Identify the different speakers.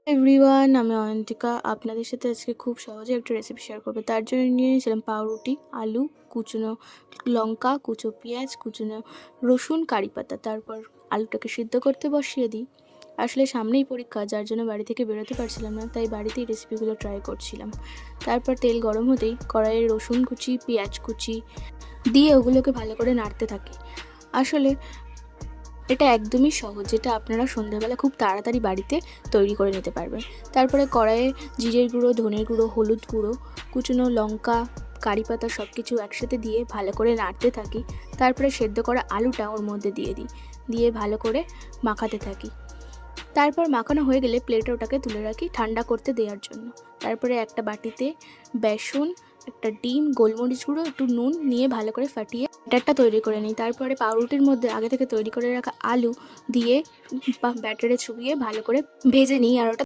Speaker 1: Everyone, আমি অয়ন্তিকা আপনাদের সাথে আজকে খুব সহজে একটা রেসিপি শেয়ার করবো। তার জন্য নিয়ে নিয়েছিলাম পাউরুটি, আলু, কুচনো লঙ্কা, কুচো পেঁয়াজ, কুচনো রসুন, কারি পাতা। তারপর আলুটাকে সিদ্ধ করতে বসিয়ে দিই। আসলে সামনেই পরীক্ষা, যার জন্য বাড়ি থেকে বেরোতে পারছিলাম না, তাই বাড়িতেই রেসিপিগুলো ট্রাই করছিলাম। তারপর তেল গরম হতেই কড়াইয়ে রসুন কুচি, পেঁয়াজ কুচি দিয়ে ওগুলোকে ভালো করে নাড়তে থাকি। আসলে এটা একদমই সহজ, যেটা আপনারা সন্ধ্যাবেলা খুব তাড়াতাড়ি বাড়িতে তৈরি করে নিতে পারবেন। তারপরে কড়াইয়ে জিরের গুঁড়ো, ধনের গুঁড়ো, হলুদ গুঁড়ো, কুচনো লঙ্কা, কারি পাতা সব কিছু একসাথে দিয়ে ভালো করে নাড়তে থাকি। তারপরে সেদ্ধ করা আলুটা ওর মধ্যে দিয়ে ভালো করে মাখাতে থাকি। তারপর মাখানো হয়ে গেলে প্লেটে ওটাকে তুলে রাখি ঠান্ডা করতে দেওয়ার জন্য। তারপরে একটা বাটিতে বেসন, একটা ডিম, গোলমরিচ গুঁড়ো, একটু নুন নিয়ে ভালো করে ফাটিয়ে ব্যাটারটা তৈরি করে নিই। তারপরে পাউরুটির মধ্যে আগে থেকে তৈরি করে রাখা আলু দিয়ে ব্যাটারে চুবিয়ে ভালো করে ভেজে নিই আর ওটা